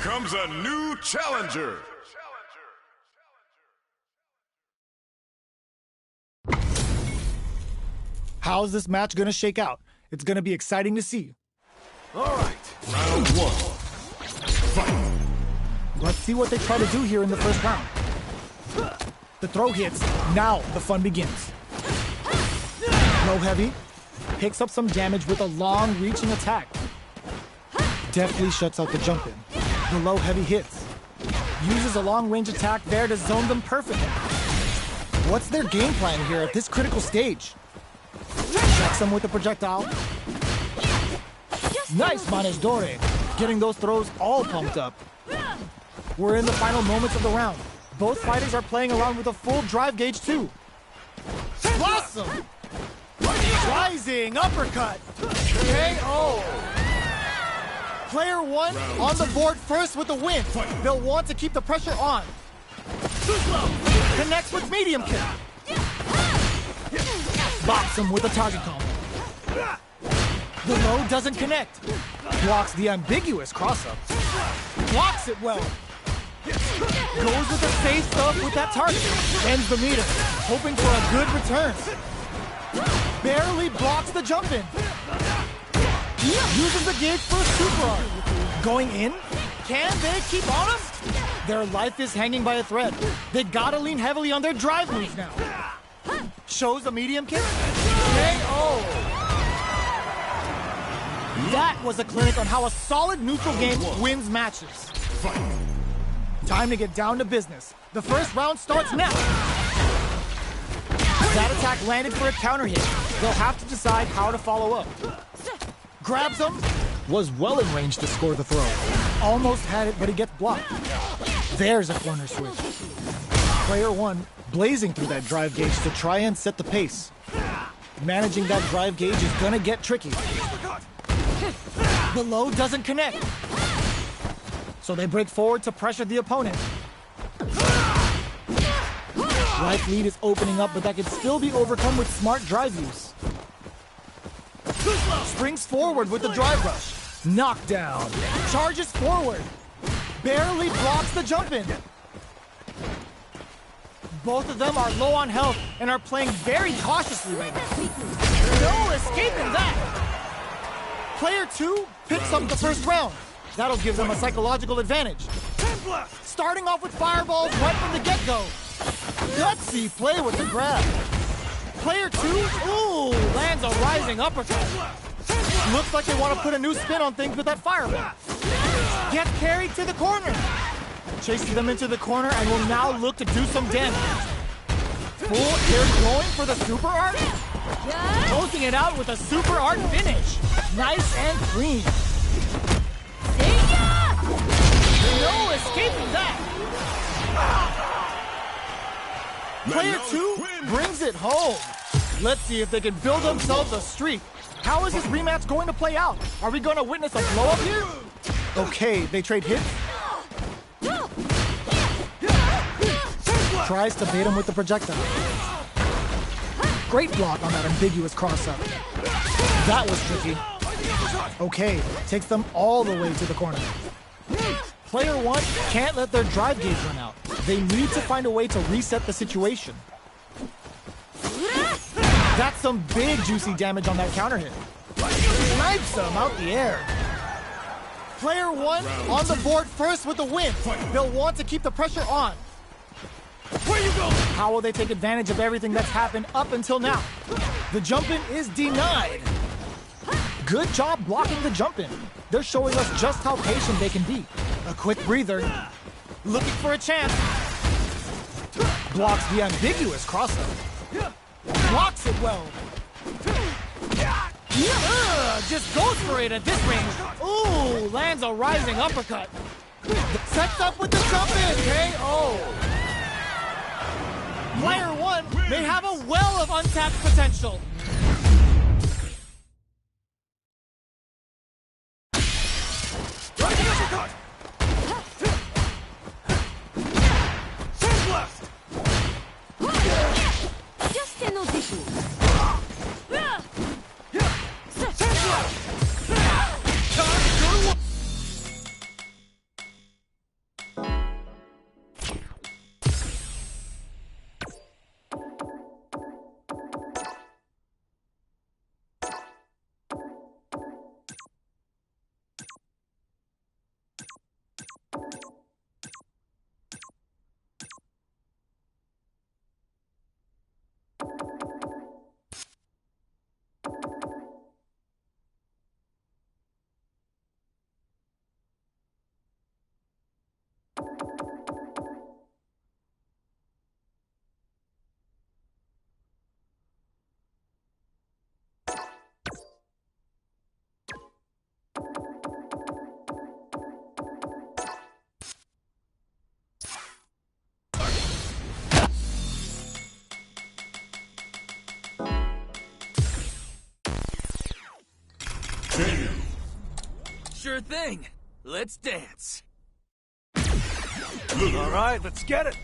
comes a new challenger. How's this match gonna shake out? It's gonna be exciting to see. All right, round one. Fight. Let's see what they try to do here in the first round. The throw hits. Now the fun begins. Low heavy. Picks up some damage with a long reaching attack. Deftly shuts out the jump in. The low heavy hits. Uses a long range attack there to zone them perfectly. What's their game plan here at this critical stage? Checks them with the projectile. Nice managed Dore. Getting those throws all pumped up. We're in the final moments of the round. Both fighters are playing around with a full drive gauge too. Blossom! Rising uppercut! KO! Player one on the board first with the win. They'll want to keep the pressure on. Connects with medium kick. Bops him with a target combo. The low doesn't connect. Blocks the ambiguous cross-up. Blocks it well. Goes with the safe stuff with that target. Ends the meter, hoping for a good return. Barely blocks the jump in. Uses the gauge for a super art. Going in? Can they keep on him? Their life is hanging by a thread. They gotta lean heavily on their drive moves now. Shows a medium kick. KO! That was a clinic on how a solid neutral game wins matches. Time to get down to business. The first round starts now. That attack landed for a counter hit. They'll have to decide how to follow up. Grabs him. Was well in range to score the throw. Almost had it, but he gets blocked. There's a corner switch. Player one blazing through that drive gauge to try and set the pace. Managing that drive gauge is gonna get tricky. The low doesn't connect. So they break forward to pressure the opponent. Right lead is opening up, but that can still be overcome with smart drive use. Springs forward with the drive rush. Knockdown. Charges forward. Barely blocks the jump in. Both of them are low on health and are playing very cautiously right now. No escaping that. Player two picks up the first round. That'll give them a psychological advantage. Starting off with fireballs right from the get-go. Gutsy play with the grab. Player two, ooh, lands a rising uppercut. Looks like they want to put a new spin on things with that fireball. Gets carried to the corner. Chases them into the corner and will now look to do some damage. They're going for the super art. Closing it out with a super art finish. Nice and clean. No escaping that. Player two brings it home. Let's see if they can build themselves a streak. How is this rematch going to play out? Are we going to witness a blow-up here? Okay, they trade hits. Tries to bait him with the projectile. Great block on that ambiguous cross-up. That was tricky. Okay, takes them all the way to the corner. Player one can't let their drive gauge run out. They need to find a way to reset the situation. That's some big juicy damage on that counter hit. Snipes them out the air. Player one on the board first with the win. They'll want to keep the pressure on. Where you go? How will they take advantage of everything that's happened up until now? The jump-in is denied. Good job blocking the jump-in. They're showing us just how patient they can be. A quick breather. Looking for a chance. Blocks the ambiguous crossover. Blocks it well. Just goes for it at this range. Ooh, lands a rising uppercut. Sets up with the jump-in. KO. Player one may have a well of untapped potential. Just an audition. Sure thing. Let's dance. All right, let's get it.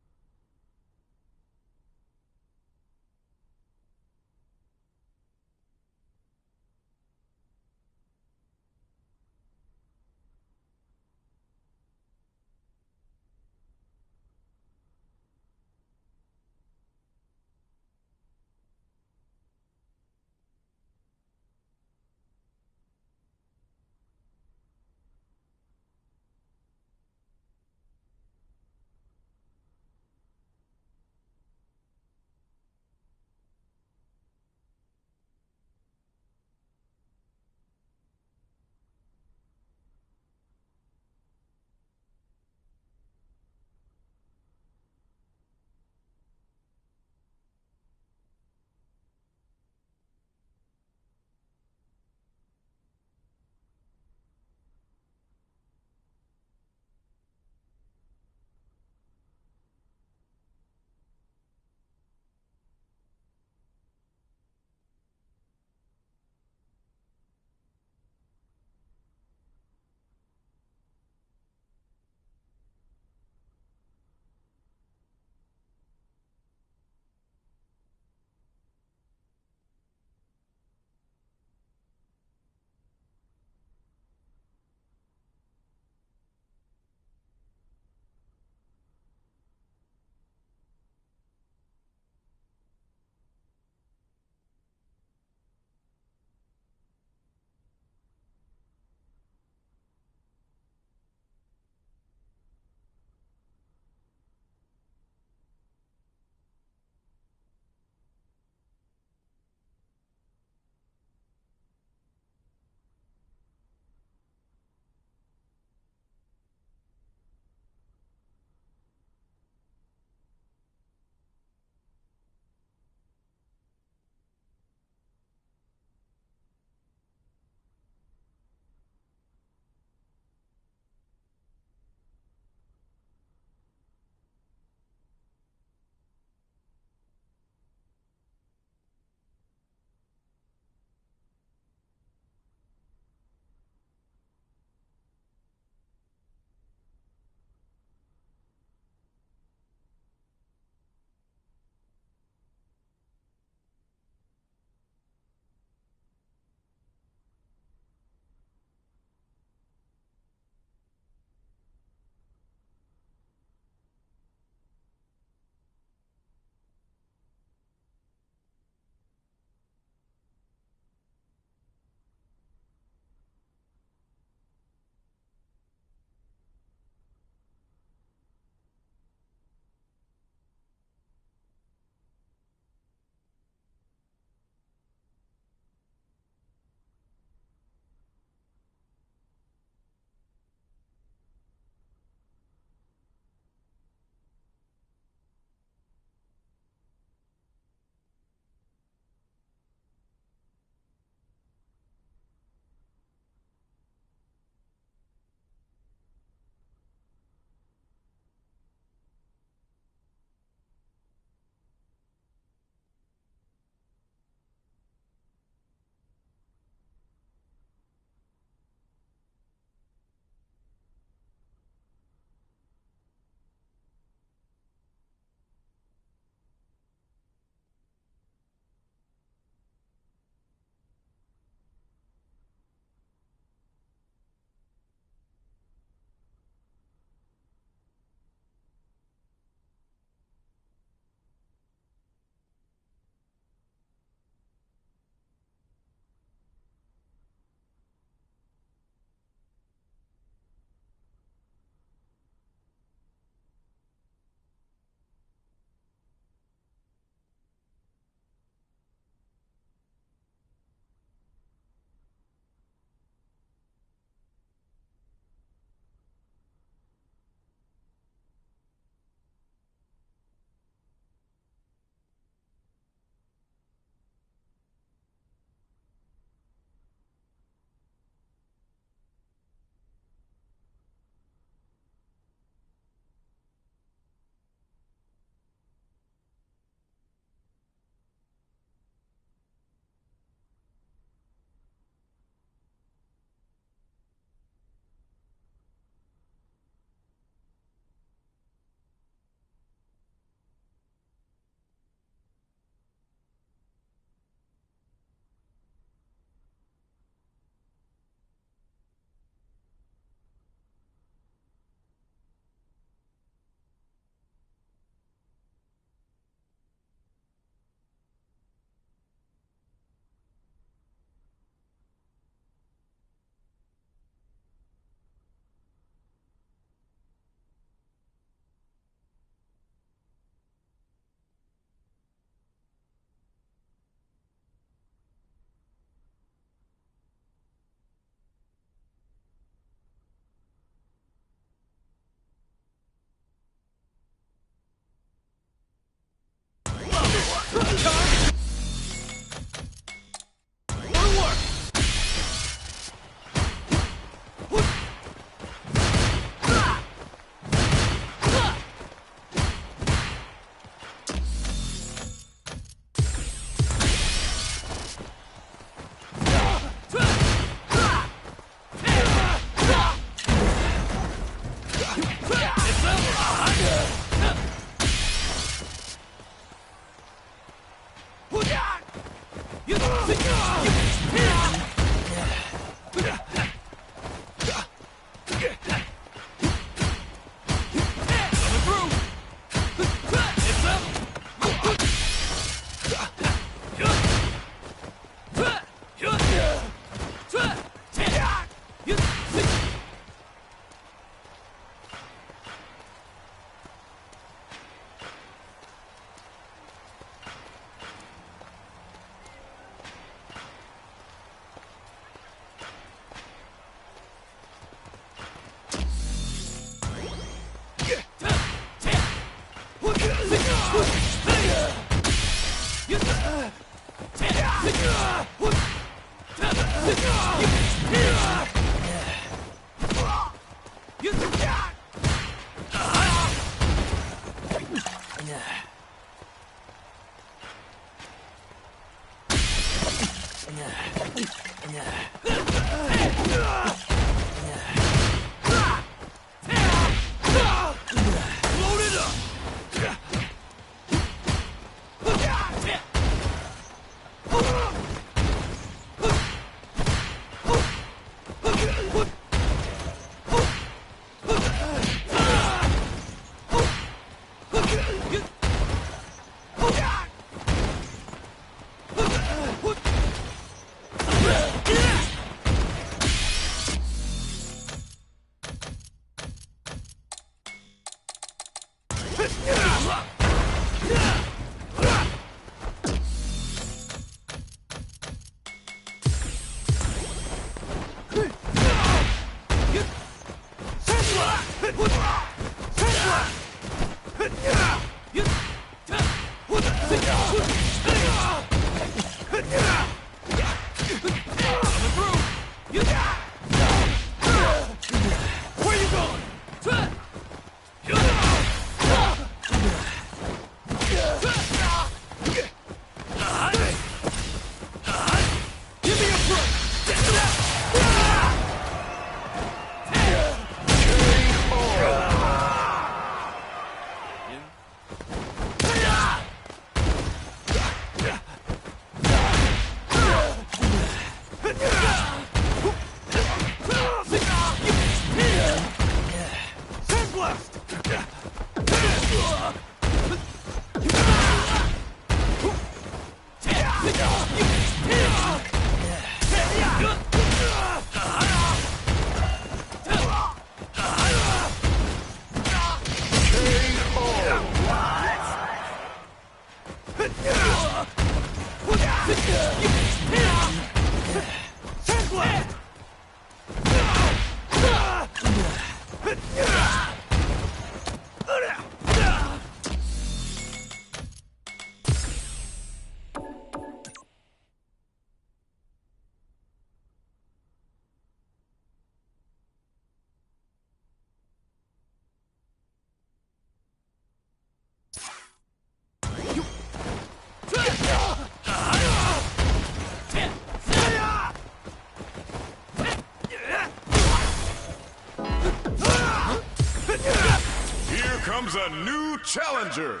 Here comes a new challenger.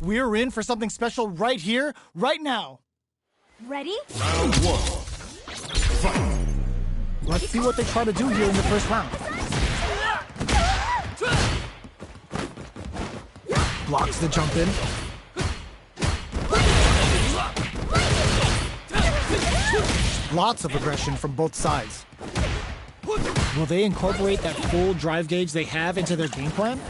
We're in for something special right here, right now. Ready? Round one. Fight. Let's see what they try to do here in the first round. Blocks the jump in. Lots of aggression from both sides. Will they incorporate that full drive gauge they have into their game plan?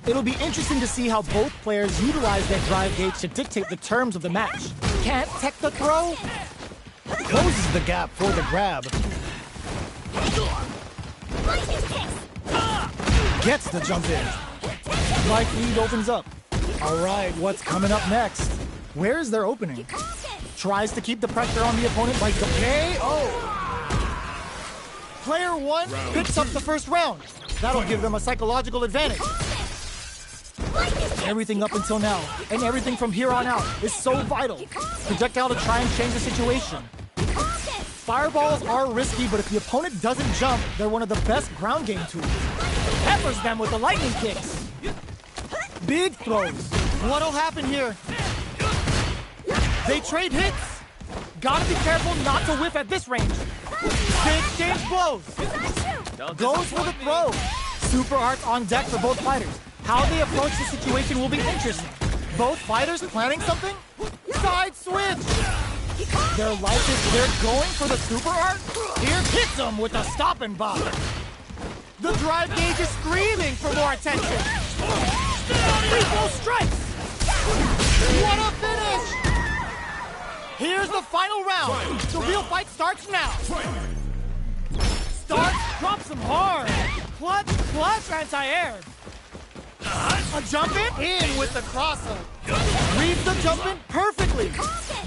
It'll be interesting to see how both players utilize that drive gauge to dictate the terms of the match. Can't tech the throw? Closes the gap for the grab. Gets the jump in. Right lead opens up. All right, what's coming up next? Where's their opening? Tries to keep the pressure on the opponent by KO. Player one picks up the first round. That'll give them a psychological advantage. Everything up until now, and everything from here on out, is so vital. Projectile to try and change the situation. Fireballs are risky, but if the opponent doesn't jump, they're one of the best ground game tools. Peppers them with the lightning kicks. Big throws. What'll happen here? They trade hits. Gotta be careful not to whiff at this range. Big exchange blows. Goes for the throw. Super arts on deck for both fighters. How they approach the situation will be interesting. Both fighters planning something? Side switch. Their life is they're going for the super art. Here hits them with a stop and bop. The drive gauge is screaming for more attention. Free throw strikes. What a finish! Here's the final round. The real fight starts now. Starts, drops him hard. Clutch, anti-air. A jump in with the crosser. Reads the jump in perfectly.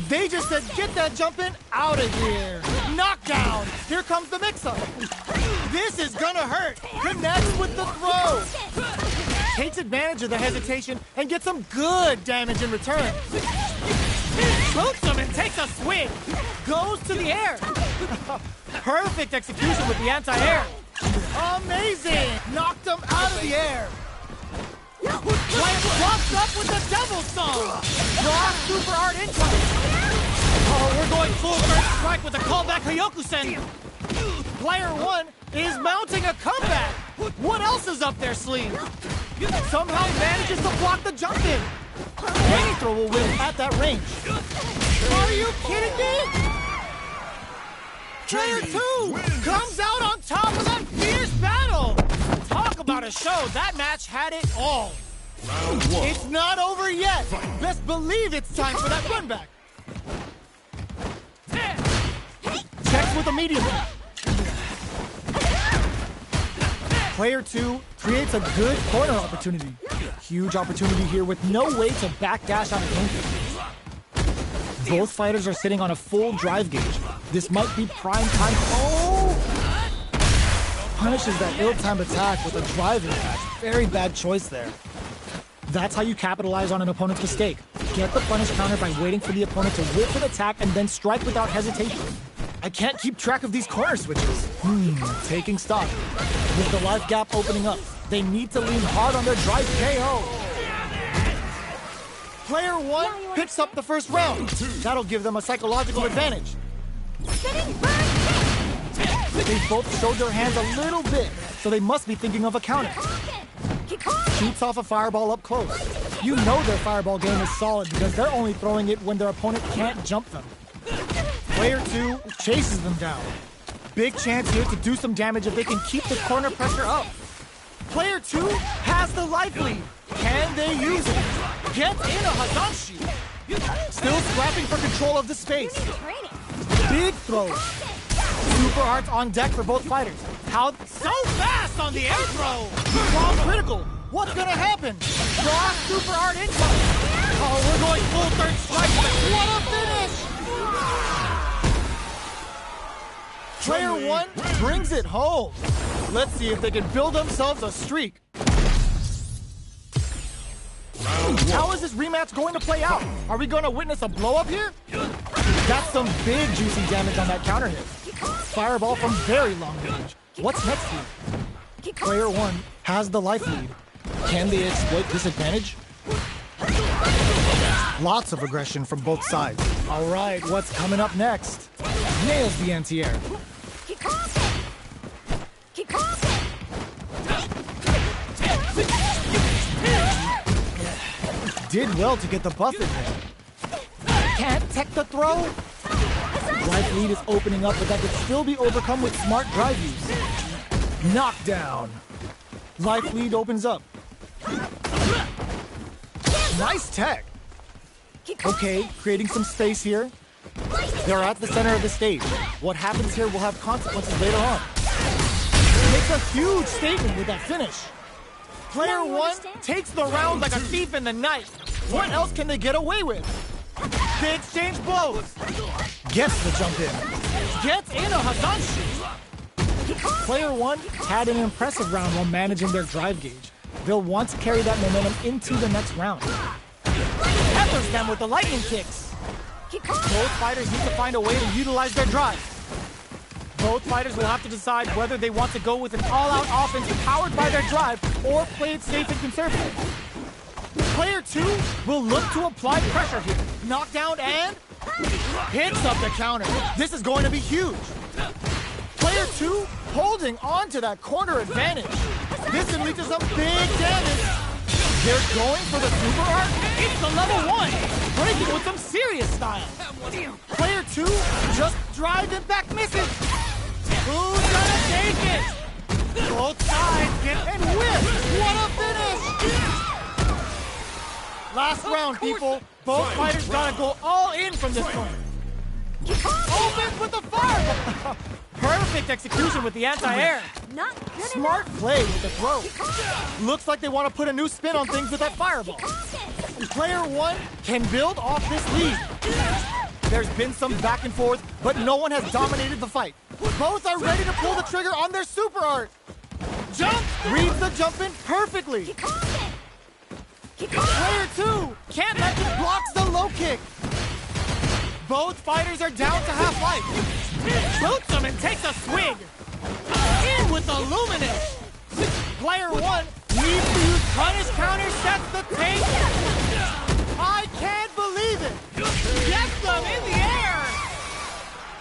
They just said, get that jump in out of here. Knockdown. Here comes the mix-up. This is gonna hurt. Connects with the throw. Takes advantage of the hesitation and gets some good damage in return. Boots him and takes a swing. Goes to the air. Perfect execution with the anti-air. Amazing. Knocked him out of the air. Player drops up with the devil song. Raw super art incoming. Oh, we're going full first strike with a callback Hyoku-sen. Player 1 is mounting a comeback. What else is up their sleeve? Somehow manages to block the jump in. Any throw will win at that range. Are you kidding me? Player 2 comes out on top of that fierce battle. Talk about a show. That match had it all. Round 1. It's not over yet. Best believe it's time for that run back. Checks with a medium. Player 2 creates a good corner opportunity. Huge opportunity here with no way to backdash out of danger. Both fighters are sitting on a full drive gauge. This might be prime time. Oh! Punishes that ill-timed attack with a driving attack. Very bad choice there. That's how you capitalize on an opponent's mistake. Get the punish counter by waiting for the opponent to whip an attack and then strike without hesitation. I can't keep track of these corner switches. Taking stock. With the life gap opening up, they need to lean hard on their drive KO. Player 1 picks up the first round. That'll give them a psychological advantage. They both showed their hands a little bit, so they must be thinking of a counter. Shoots off a fireball up close. You know their fireball game is solid because they're only throwing it when their opponent can't jump them. Player 2 chases them down. Big chance here to do some damage if they can keep the corner pressure up. Player 2 has the life lead. Can they use it? Gets in a Hadanshi. Still scrapping for control of the space. Big throws. Super arts on deck for both fighters. How so fast on the air throw? Wrong critical. What's gonna happen? Raw super art incoming. Oh, we're going full third strike. What a finish! Player 1 brings it home. Let's see if they can build themselves a streak. How is this rematch going to play out? Are we going to witness a blow-up here? That's some big juicy damage on that counter hit. Fireball from very long range. What's next here? Player 1 has the life lead. Can they exploit this advantage? Lots of aggression from both sides. All right, what's coming up next? Nails the anti-air. Did well to get the buff in there. Can't tech the throw. Life lead is opening up, but that could still be overcome with smart drive use. Knockdown. Life lead opens up. Nice tech. Okay, creating some space here. They're at the center of the stage. What happens here will have consequences later on. Makes a huge statement with that finish. Player 1 takes the round like a thief in the night. What else can they get away with? They exchange blows. Gets the jump in. Gets in a Hadanshi. Player 1 had an impressive round while managing their drive gauge. They'll want to carry that momentum into the next round. Peppers them with the lightning kicks. Both fighters need to find a way to utilize their drive. Both fighters will have to decide whether they want to go with an all-out offense powered by their drive or play it safe and conservative. Player 2 will look to apply pressure here. Knockdown and hits up the counter. This is going to be huge. Player 2 holding on to that corner advantage. This can lead to some big damage. They're going for the super art. It's the level 1. Breaking with some serious style. Player 2 just drive impact misses. Who's gonna take it? Both sides get and whip. What a finish! Last round, people. Both fighters gotta go all in from this point. Opens with the fire. Perfect execution with the anti-air. Smart play with the throw. Looks like they want to put a new spin on things with that fireball. Player 1 can build off this lead. There's been some back and forth, but no one has dominated the fight. Both are ready to pull the trigger on their super art. Jump! Reads the jump in perfectly. Player 2 can't let it blocks the low kick. Both fighters are down to half life. Boots him and takes a swing. In with the luminous. Player 1 needs to use punish counter, sets the pace. I can't believe it. Gets them in the air.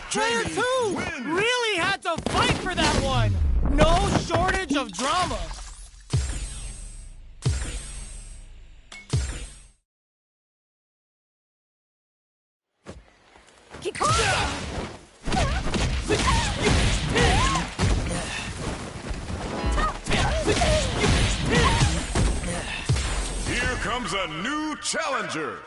Player 2 really had to fight for that one. No shortage of drama. Here comes a new challenger.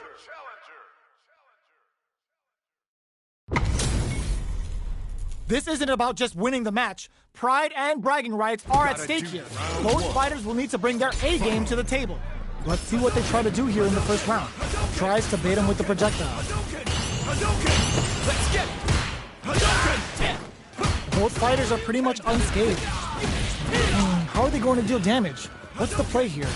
This isn't about just winning the match. Pride and bragging rights are at stake here. Both fighters will need to bring their A game to the table. Let's see what they try to do here in the first round. Tries to bait him with the projectile. Both fighters are pretty much unscathed. How are they going to deal damage? What's the play here?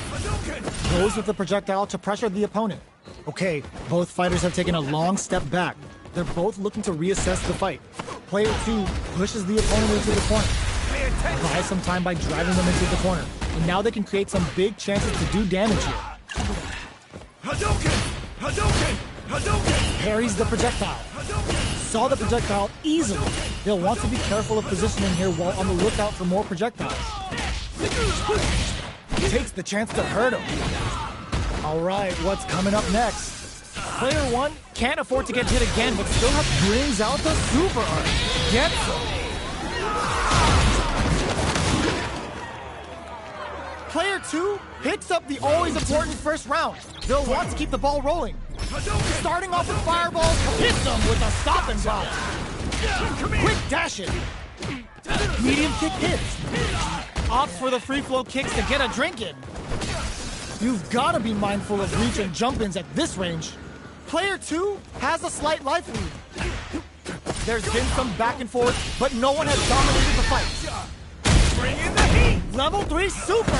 Goes with the projectile to pressure the opponent. Okay, both fighters have taken a long step back. They're both looking to reassess the fight. Player 2 pushes the opponent into the corner. Buys some time by driving them into the corner. And now they can create some big chances to do damage here. Parries the projectile. Saw the projectile easily. They'll want to be careful of positioning here while on the lookout for more projectiles. Takes the chance to hurt him. All right, what's coming up next? Player 1 can't afford to get hit again, but still brings out the super art. Gets him. Player 2 picks up the always important first round. They'll want to keep the ball rolling. Starting off with fireballs, hits them with a stop and drop. Quick dash it. Medium kick hits. Opts for the free flow kicks to get a drink in. You've got to be mindful of reach and jump-ins at this range. Player 2 has a slight life lead. There's been some back and forth, but no one has dominated the fight. Bring in the heat! Level 3 super!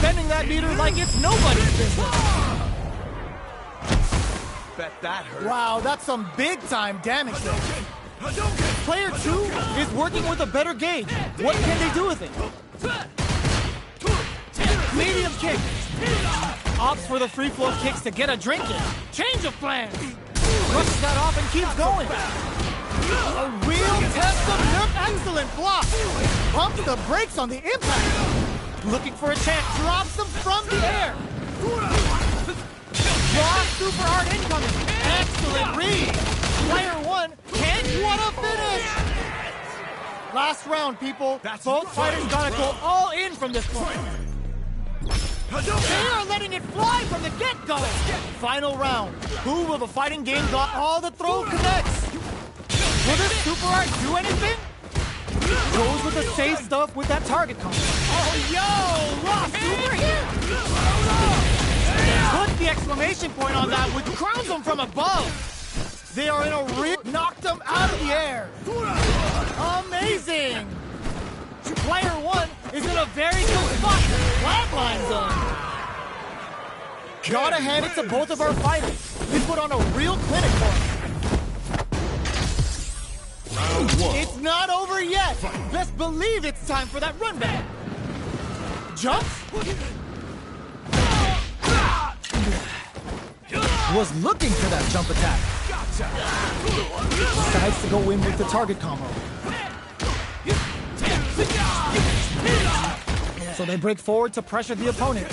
Bending that meter like it's nobody's business. Bet that hurt. Wow, that's some big-time damage there. Player 2 is working with a better gauge. What can they do with it? Medium kick. Opts for the free flow kicks to get a drink in. Change of plans. Brushes that off and keeps going. A real test of nerve. Excellent block. Pumps the brakes on the impact. Looking for a chance. Drops them from the air. Raw super art incoming. Excellent read. Player 1 can't want to finish. Last round, people. Both fighters gotta go all in from this point. They are letting it fly from the get-go. Final round. Who will the fighting game got all the throw connects? Will this super art do anything? Goes with the safe stuff with that target combo. Oh, yo! Raw super hit! Put the exclamation point on that, which crowns them from above. They are in a knocked them out of the air. Amazing! Player 1 is in a very good spot. Flatline zone. Gotta hand it to both of our fighters. They put on a real clinic for them. Round 1. It's not over yet. Best believe it's time for that run back. Jumps. Was looking for that jump attack. Decides to go in with the target combo. So they break forward to pressure the opponent.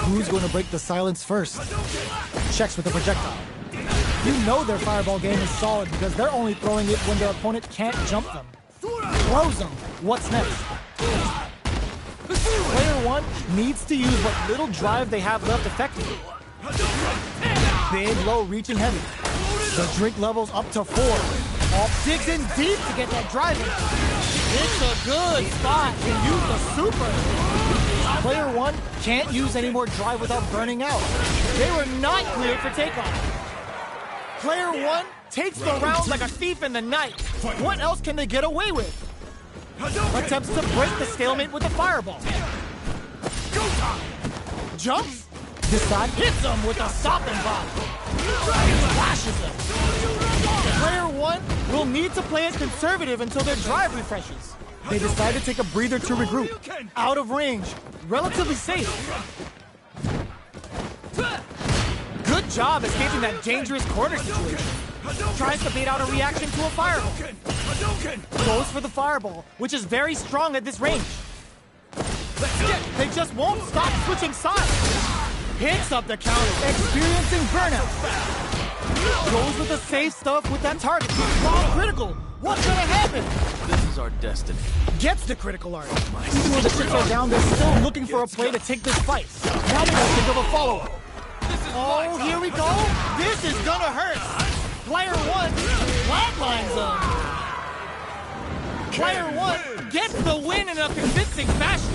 Who's going to break the silence first? Checks with the projectile. You know their fireball game is solid because they're only throwing it when their opponent can't jump them. Throws them. What's next? Player 1 needs to use what little drive they have left effectively. Big, low, reaching heavy. The drink level's up to 4. All digs in deep to get that drive in. It's a good spot to use the super. Player 1 can't use any more drive without burning out. They were not cleared for takeoff. Player 1 takes the round like a thief in the night. What else can they get away with? Attempts to break the stalemate with a fireball. Jumps. Decide hits him with a stopping bomb. Flashes him. Player 1 will need to play it conservative until their drive refreshes. They decide to take a breather to regroup. Out of range. Relatively safe. Good job escaping that dangerous corner situation. Tries to bait out a reaction to a fireball. Goes for the fireball, which is very strong at this range. They just won't stop switching sides. Hits up the counter, experiencing burnout. Goes with the safe stuff with that target. Bomb critical. What's gonna happen? This is our destiny. Gets the critical art. Even though the chips are down, they're still looking for a play to take this fight. Now they gotta think of a follow-up. Oh, here we go. This is gonna hurt. Player 1 flatlines them. Player 1 gets the win in a convincing fashion.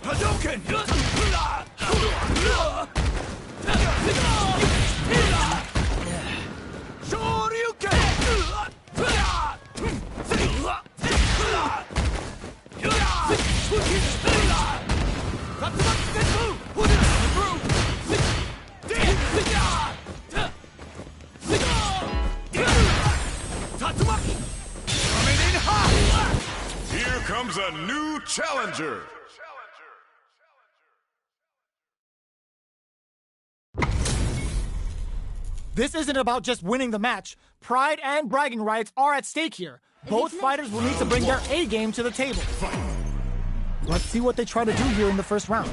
Hadouken! Here comes a new challenger. This isn't about just winning the match. Pride and bragging rights are at stake here. Both fighters will need to bring their A game to the table. Let's see what they try to do here in the first round.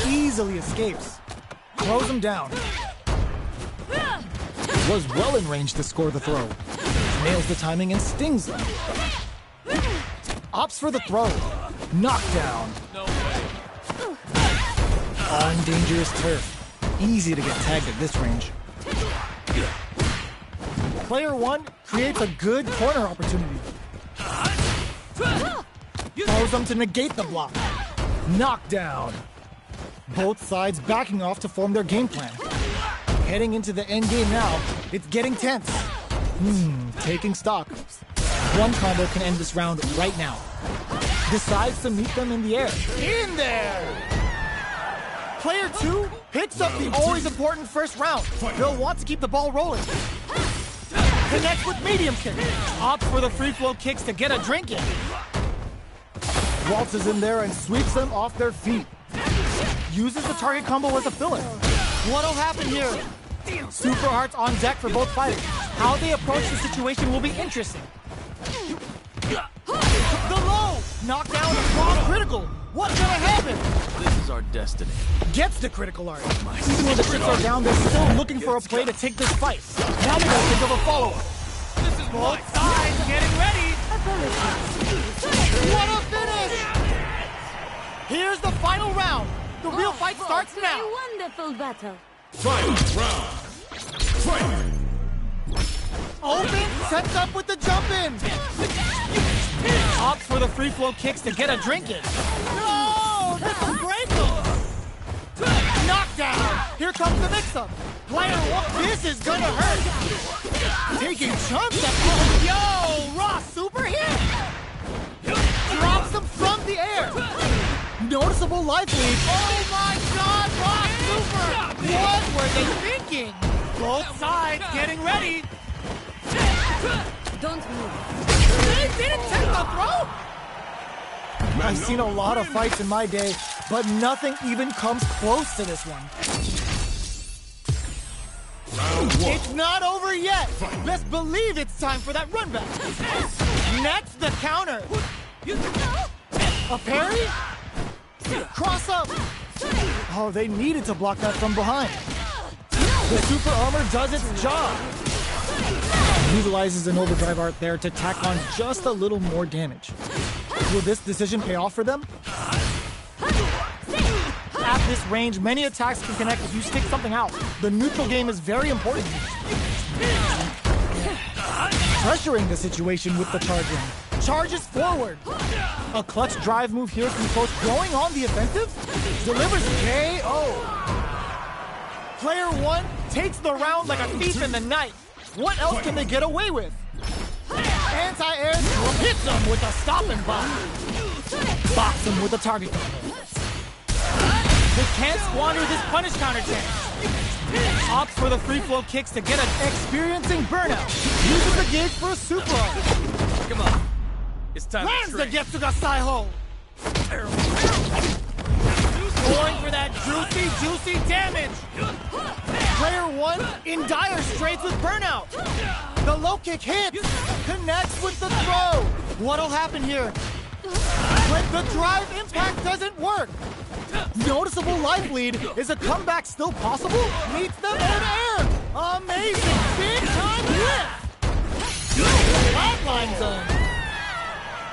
Easily escapes. Throws him down. Was well in range to score the throw. Nails the timing and stings him. Opts for the throw. Knockdown. On dangerous turf. Easy to get tagged at this range. Player 1 creates a good corner opportunity. Throws them to negate the block. Knockdown. Both sides backing off to form their game plan. Heading into the end game now, it's getting tense. Taking stock. One combo can end this round right now. Decides to meet them in the air. In there! Player 2 picks up the always important first round. They'll want to keep the ball rolling. Connects with medium kick. Opts for the free flow kicks to get a drink in. Waltzes in there and sweeps them off their feet. Uses the target combo as a filler. What'll happen here? Super hearts on deck for both fighters. How they approach the situation will be interesting. The low! Knockdown and bomb critical. What's gonna happen? This is our destiny. Gets the critical art. Even though the chips are down, they're still looking for a play to take this fight. Now they gotta think of a follow-up. This is Both sides getting ready. What a finish! Here's the final round. The real fight starts now. A wonderful battle. Final round. Fight! Open, sets up with the jump in. Opts for the free flow kicks to get a drink in. No, this will break them. Knockdown. Here comes the mix-up. Player 1, this is gonna hurt. Taking jumps at Yo, raw super hit. Drops them from the air. Noticeable life lead. Oh my God, raw super. What were they thinking? Both sides getting ready. Don't move. They didn't take the throw! I've seen a lot of fights in my day, but nothing even comes close to this one. It's not over yet! Best believe it's time for that run back! Next, the counter! A parry? Cross up! Oh, they needed to block that from behind. The super armor does its job! Utilizes an overdrive art there to tack on just a little more damage. Will this decision pay off for them? At this range, many attacks can connect if you stick something out. The neutral game is very important. Pressuring the situation with the charging. Charges forward. A clutch drive move here from Coach going on the offensive. Delivers KO. Player 1 takes the round like a thief in the night. What else can they get away with? Anti-air hits him with a stop and block. Box him with a target combo. They can't squander this punish counter chance. Opts for the free flow kicks to get an experiencing burnout. Uses the gauge for a super art. Come on. It's time Lands to the train. Getsuga Saiho. Going for that juicy damage. Player 1 in dire straits with burnout. The low kick hits. Connects with the throw. What'll happen here? When the drive impact doesn't work. Noticeable life lead. Is a comeback still possible? Meets them in air. Amazing. Big time lift. Flatline zone.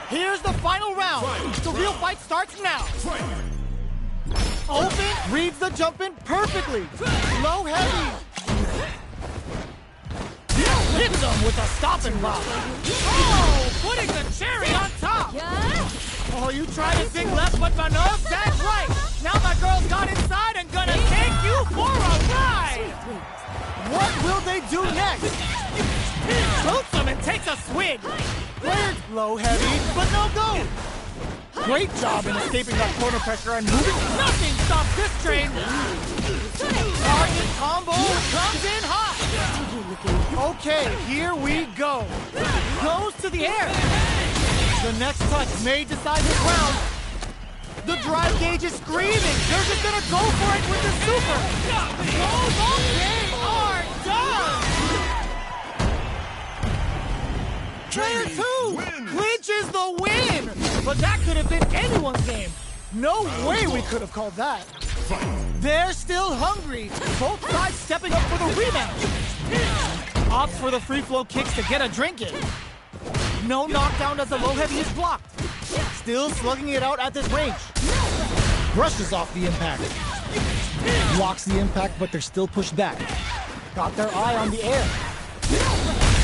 Here's the final round. The real fight starts now. Open, reads the jump in perfectly. Low heavy. Hits him with a stop and block. Oh, putting the cherry on top. Oh, you tried to sing left, but Manov, that's right. Now my girl's got inside and gonna take you for a ride. What will they do next? Boots him and takes a swing. Players low heavy, but no go. Great job in escaping that corner pressure and moving. Nothing stops this train. Target combo comes in hot. Okay, here we go. Goes to the air. The next touch may decide this round. The drive gauge is screaming. They're just gonna go for it with the super. Those they are done. Player 2 clinches the win. But that could have been anyone's game. No way we could have called that. They're still hungry. Both sides stepping up for the rematch. Opts for the free flow kicks to get a drink in. No knockdown as the low heavy is blocked. Still slugging it out at this range. Brushes off the impact. Blocks the impact, but they're still pushed back. Got their eye on the air.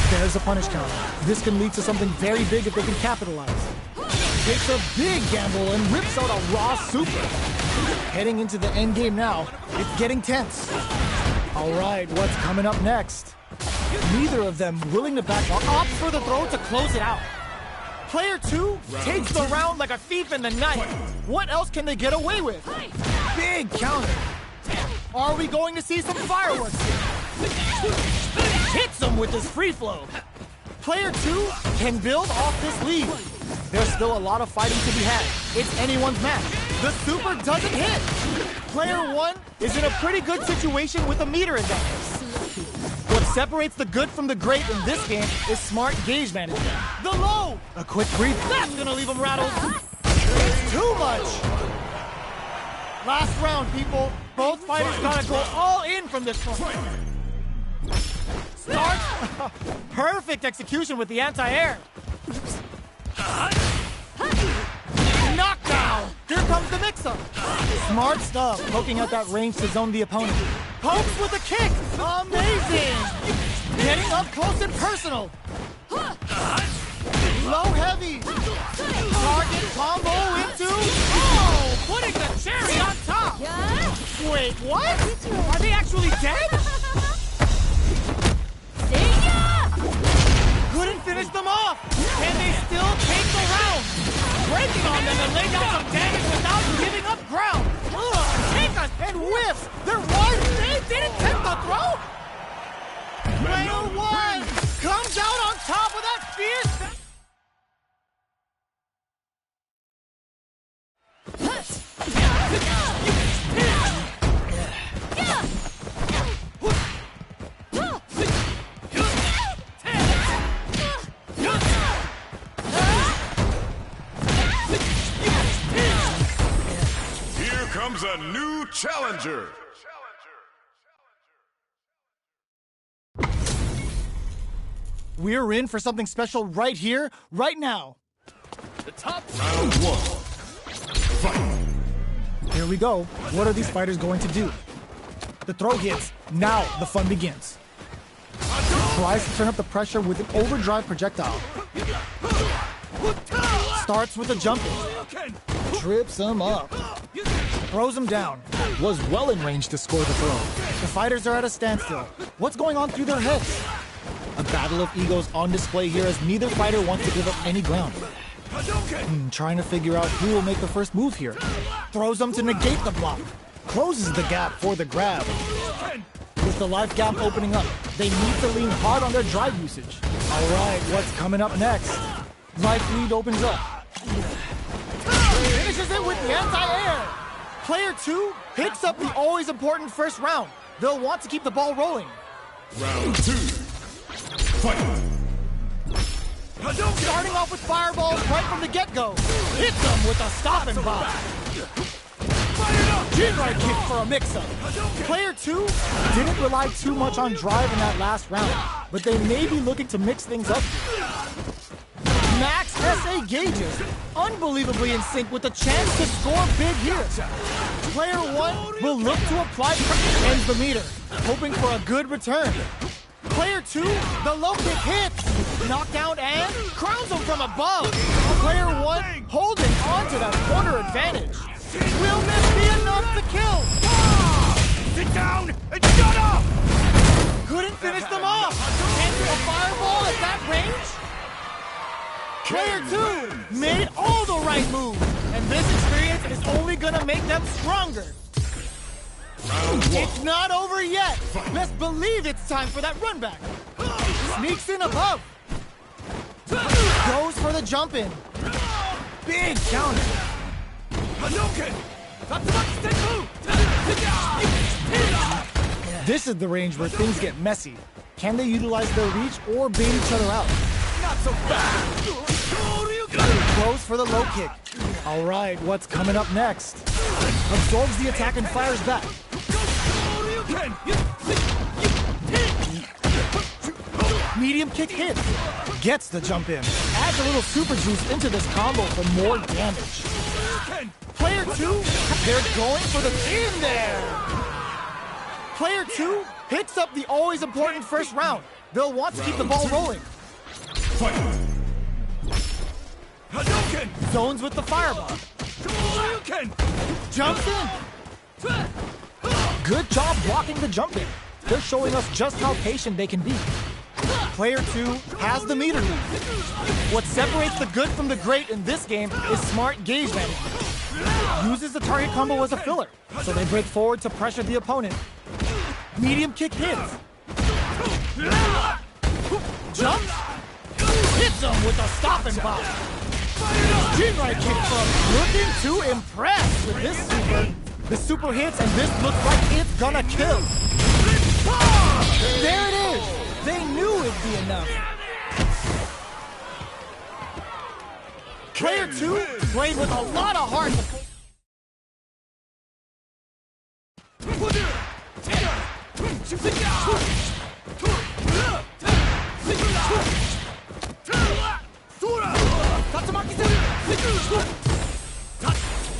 There's a punish counter. This can lead to something very big if they can capitalize. Takes a big gamble and rips out a raw super. Heading into the end game now. It's getting tense. All right, what's coming up next? Neither of them willing to back off. Opts for the throw to close it out. Player 2 takes the round like a thief in the night. What else can they get away with? Big counter. Are we going to see some fireworks here? Hits him with his free flow. Player 2 can build off this lead. There's still a lot of fighting to be had. It's anyone's match. The super doesn't hit. Player 1 is in a pretty good situation with a meter advantage. What separates the good from the great in this game is smart gauge management. The low! A quick breathe. That's gonna leave him rattled. It's too much! Last round, people. Both fighters gotta go all in from this point. Start. Perfect execution with the anti-air. Knockdown! Here comes the mix-up. Smart stuff, poking out that range to zone the opponent. Pokes with a kick! Amazing! Getting up close and personal. Low heavy. Target combo into... Oh! Putting the cherry on top! Wait, what? Are they actually dead? Couldn't finish them off! Can they still take the round? Breaking on them and laying down some damage without giving up ground! Take us and whiffs! There was... They didn't take the throw? Player 1 comes out on top with that fierce... Comes a new challenger. We're in for something special right here, right now. The top Round 1. Fight. Here we go. What are these fighters going to do? The throw hits. Now the fun begins. Tries to turn up the pressure with an overdrive projectile. Starts with a jump in. Trips him up. Throws him down. Was well in range to score the throw. The fighters are at a standstill. What's going on through their heads? A battle of egos on display here as neither fighter wants to give up any ground. Trying to figure out who will make the first move here. Throws him to negate the block. Closes the gap for the grab. With the life gap opening up, they need to lean hard on their drive usage. All right, what's coming up next? Life lead opens up. Finishes it with the anti-air. Player 2 picks up the always important first round. They'll want to keep the ball rolling. Round 2. Fight! Starting off with fireballs right from the get-go. Hits them with a stop and pop. Chin-right kick for a mix-up. Player 2 didn't rely too much on drive in that last round, but they may be looking to mix things up. Max SA gauges, unbelievably in sync with a chance to score big here. Player 1 will look to apply pressure, ends the meter, hoping for a good return. Player 2, the low kick hits, knockdown and crowns him from above. Player 1 holding on to that corner advantage. Will this be enough to kill? Sit down and shut up! Couldn't finish them off. Enter a fireball at that range? Player 2 made all the right moves, and this experience is only gonna make them stronger. It's not over yet. Best believe it's time for that run back. Sneaks in above. Goes for the jump in. Big counter. This is the range where things get messy. Can they utilize their reach or bait each other out? Not so fast! Goes for the low kick. All right, what's coming up next? Absorbs the attack and fires back. Medium kick hits. Gets the jump in. Adds a little super juice into this combo for more damage. Player 2, they're going for the in there. Player 2 picks up the always important first round. They'll want to keep the ball rolling. Zones with the fireball. Jumps in. Good job blocking the jump in. They're showing us just how patient they can be. Player 2 has the meter lead. What separates the good from the great in this game is smart gauge management. Uses the target combo as a filler, so they break forward to pressure the opponent. Medium kick hits. Jumps. Hits him with a stop and pop. Chin-right kick from looking to impress with this super. The super hits and this looks like it's gonna kill. There it is. They knew it'd be enough. Player 2 played with a lot of heart.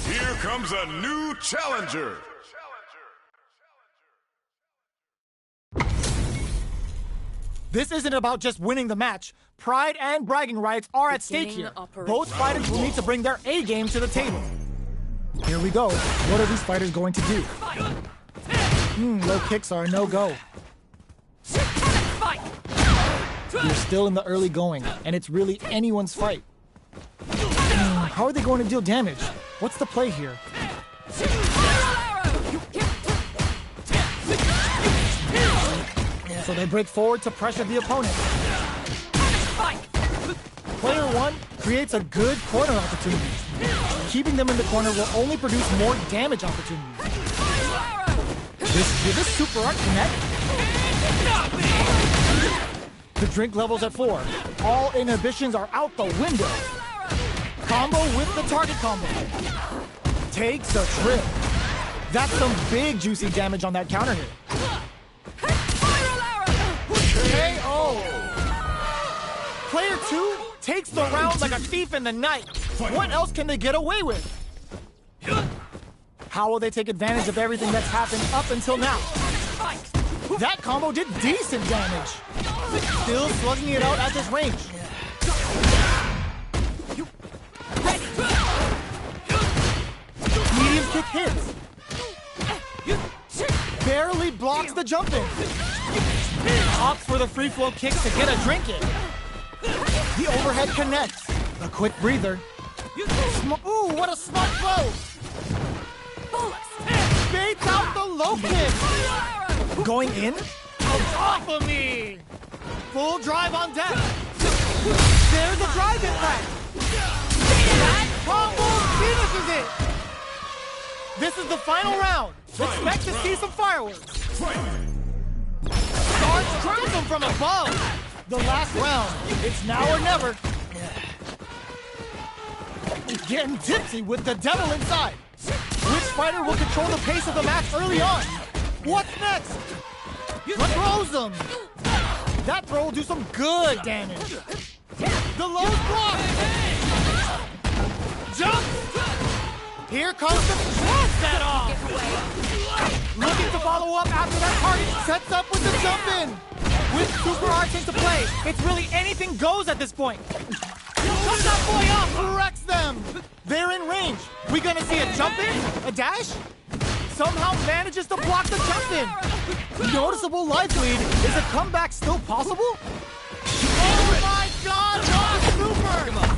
Here comes a new challenger. This isn't about just winning the match. Pride and bragging rights are at stake here. Both fighters will need to bring their A game to the table. Here we go. What are these fighters going to do? Low kicks are a no-go. You're still in the early going, and it's really anyone's fight. How are they going to deal damage? What's the play here? So they break forward to pressure the opponent. Player 1 creates a good corner opportunity. Keeping them in the corner will only produce more damage opportunities. Did this super art connect? The drink level's at 4. All inhibitions are out the window. Combo with the target combo. Takes a trip. That's some big juicy damage on that counter hit. KO! Player 2 takes the round like a thief in the night. What else can they get away with? How will they take advantage of everything that's happened up until now? That combo did decent damage. Still slugging it out at this range. Medium kick hits. Barely blocks the jump in. Opts for the free flow kicks to get a drink in. The overhead connects. A quick breather. Ooh, what a smart throw! Baits out the low kick. Going in? Off of me! Full drive on deck. There's a drive impact. That combo finishes it. This is the final round. Expect to see some fireworks. Stars crimson from above. The last round. It's now or never. Getting tipsy with the devil inside. Which fighter will control the pace of the match early on? What's next? Throws them. That throw will do some good damage. The low block. Jump. Here comes the cross that off. Looking to follow up after that target. Sets up with the jump in. With super arts into play, it's really anything goes at this point. Comes that boy up, wrecks them. They're in range. We gonna see a jump in? A dash? Somehow manages to block the jump in. Noticeable life lead. Is a comeback still possible? Oh my God, Rock Super! Come on.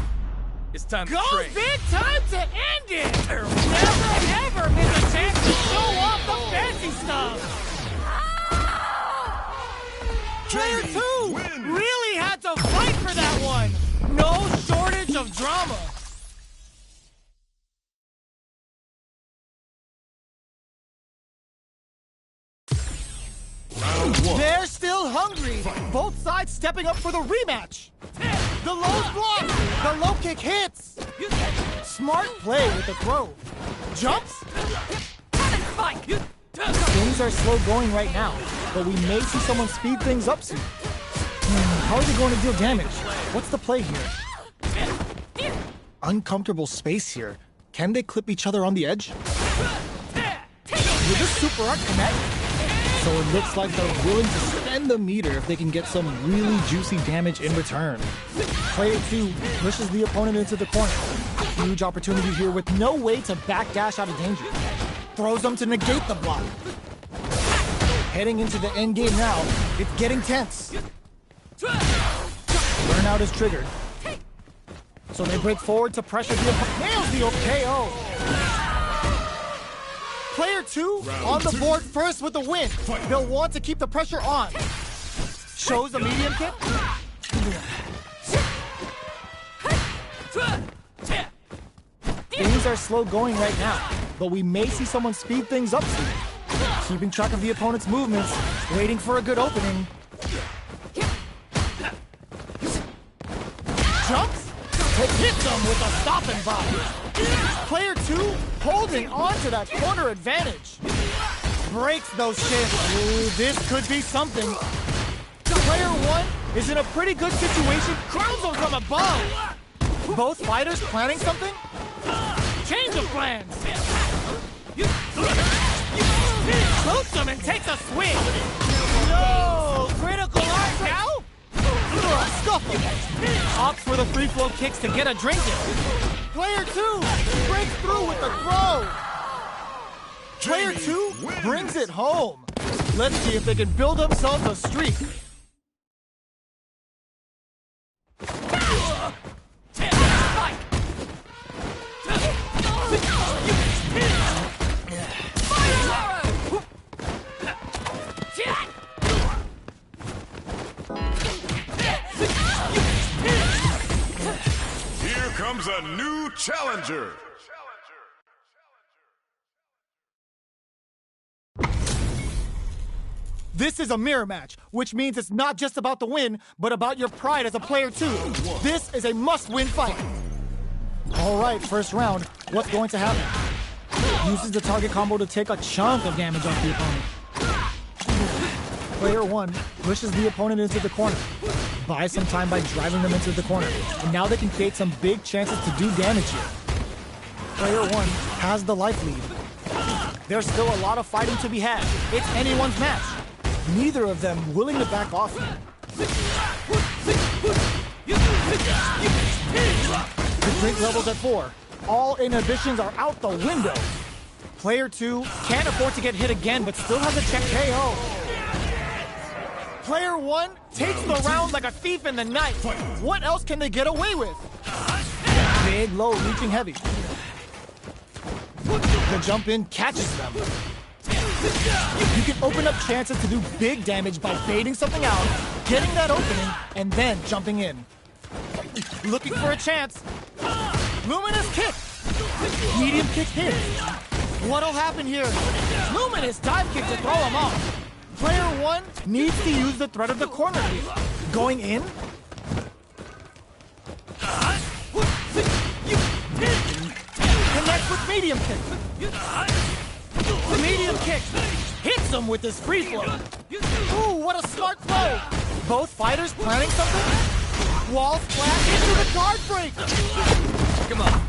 It's time to Go train. big time to end it! Never ever miss a chance to show off the fancy stuff! Player 2 really had to fight for that one! No shortage of drama! They're still hungry! Both sides stepping up for the rematch! The low block! The low kick hits! Smart play with the throw. Jumps? Things are slow going right now, but we may see someone speed things up soon. How are they going to deal damage? What's the play here? Uncomfortable space here. Can they clip each other on the edge? Will this super art connect? So it looks like they're willing to spend the meter if they can get some really juicy damage in return. Player 2 pushes the opponent into the corner. Huge opportunity here with no way to backdash out of danger. Throws them to negate the block. Heading into the end game now, it's getting tense. Burnout is triggered. So they break forward to pressure the opponent. Nails the KO. Player 2 on the board first with the win. They'll want to keep the pressure on. Shows a medium kick. Things are slow going right now, but we may see someone speed things up soon. Keeping track of the opponent's movements, waiting for a good opening. Jumps? Hits them with a stopping body. Player 2 holding on to that corner advantage. Breaks those shins. Ooh, this could be something. Player 1 is in a pretty good situation. Crowns them from above. Both fighters planning something? Change of plans. Boots him and takes a swing. No! Critical art now? Scuffle. Opts for the free flow kicks to get a drink in. Player 2 breaks through with the throw. Player 2 brings it home. Let's see if they can build themselves a streak. Here comes a new challenger. This is a mirror match, which means it's not just about the win, but about your pride as a player too. This is a must-win fight. All right, first round. What's going to happen? Uses the target combo to take a chunk of damage off the opponent. Player 1 pushes the opponent into the corner. Buys some time by driving them into the corner. And now they can create some big chances to do damage here. Player 1 has the life lead. There's still a lot of fighting to be had. It's anyone's match. Neither of them willing to back off. The drink level's at 4. All inhibitions are out the window. Player 2 can't afford to get hit again, but still has a check KO. Player 1 takes the round like a thief in the night. What else can they get away with? Big low reaching heavy. The jump in catches them. You can open up chances to do big damage by baiting something out, getting that opening, and then jumping in. Looking for a chance. Luminous kick. Medium kick hit. What'll happen here? Luminous dive kick to throw him off. Player 1 needs to use the threat of the corner here. Going in. Connects with medium kick. Medium kick hits him with his free flow. Ooh, what a smart throw. Both fighters planning something. Wall splash into the guard break. Come on.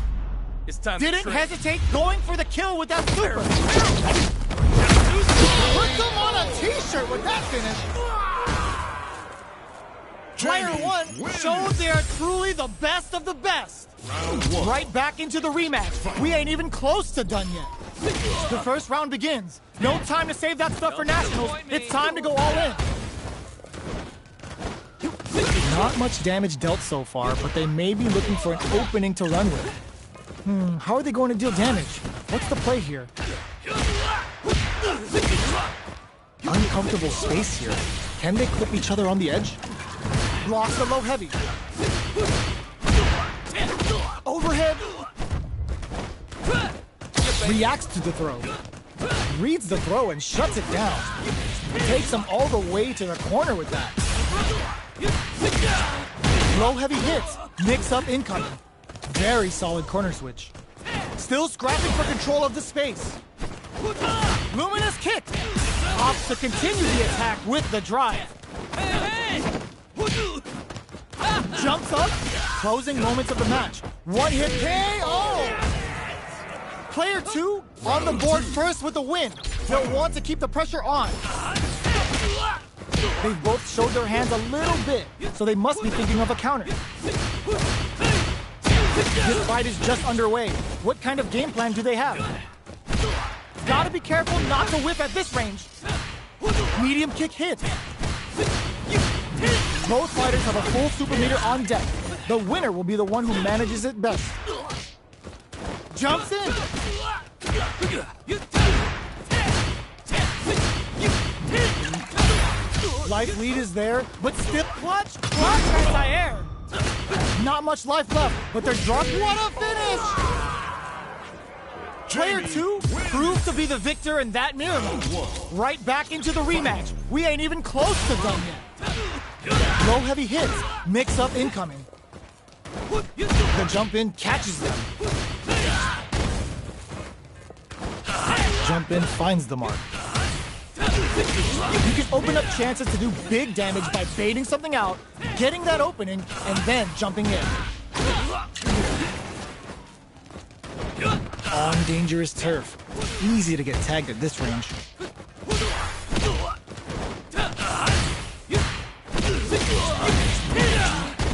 It's time Didn't to hesitate going for the kill with that super. Put them on a t-shirt with that finish. Player 1 shows they are truly the best of the best. Right back into the rematch. We ain't even close to done yet. The first round begins. No time to save that stuff for nationals. It's time to go all in. Not much damage dealt so far, but they may be looking for an opening to run with. How are they going to deal damage? What's the play here? Uncomfortable space here. Can they clip each other on the edge? Blocks the low heavy. Overhead. Reacts to the throw. Reads the throw and shuts it down. Takes him all the way to the corner with that. Low heavy hits. Mix up incoming. Very solid corner switch. Still scrapping for control of the space. Luminous kick. Opts to continue the attack with the drive. Jumps up. Closing moments of the match. One hit KO. Player 2 on the board first with the win. They'll want to keep the pressure on. They've both showed their hands a little bit, so they must be thinking of a counter. This fight is just underway. What kind of game plan do they have? Gotta be careful not to whip at this range. Medium kick hit. Both fighters have a full super meter on deck. The winner will be the one who manages it best. Jumps in. Life lead is there, but still clutch anti-air. Not much life left, but they're drunk. What a finish! Player 2 proved to be the victor in that mirror match. Right back into the rematch. We ain't even close to done yet. Low heavy hits, mix up incoming. The jump in catches them. Jump in finds the mark. You can open up chances to do big damage by baiting something out, getting that opening, and then jumping in. On dangerous turf. Easy to get tagged at this range.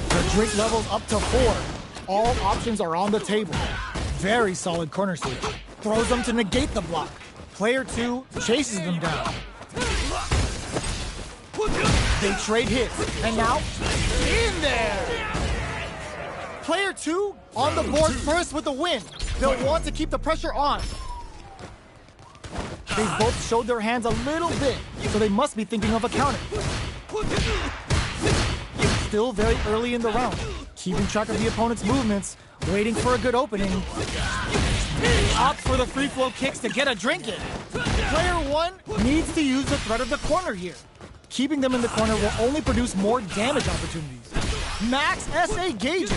The drink level's up to 4. All options are on the table. Very solid corner switch. Throws them to negate the block. Player 2 chases them down. They trade hits, and now, in there! Player 2 on the board first with the win. They'll want to keep the pressure on. They've both showed their hands a little bit, so they must be thinking of a counter. Still very early in the round, keeping track of the opponent's movements, waiting for a good opening. Opts for the free flow kicks to get a drink in. Player 1 needs to use the threat of the corner here. Keeping them in the corner will only produce more damage opportunities. Max SA gauges,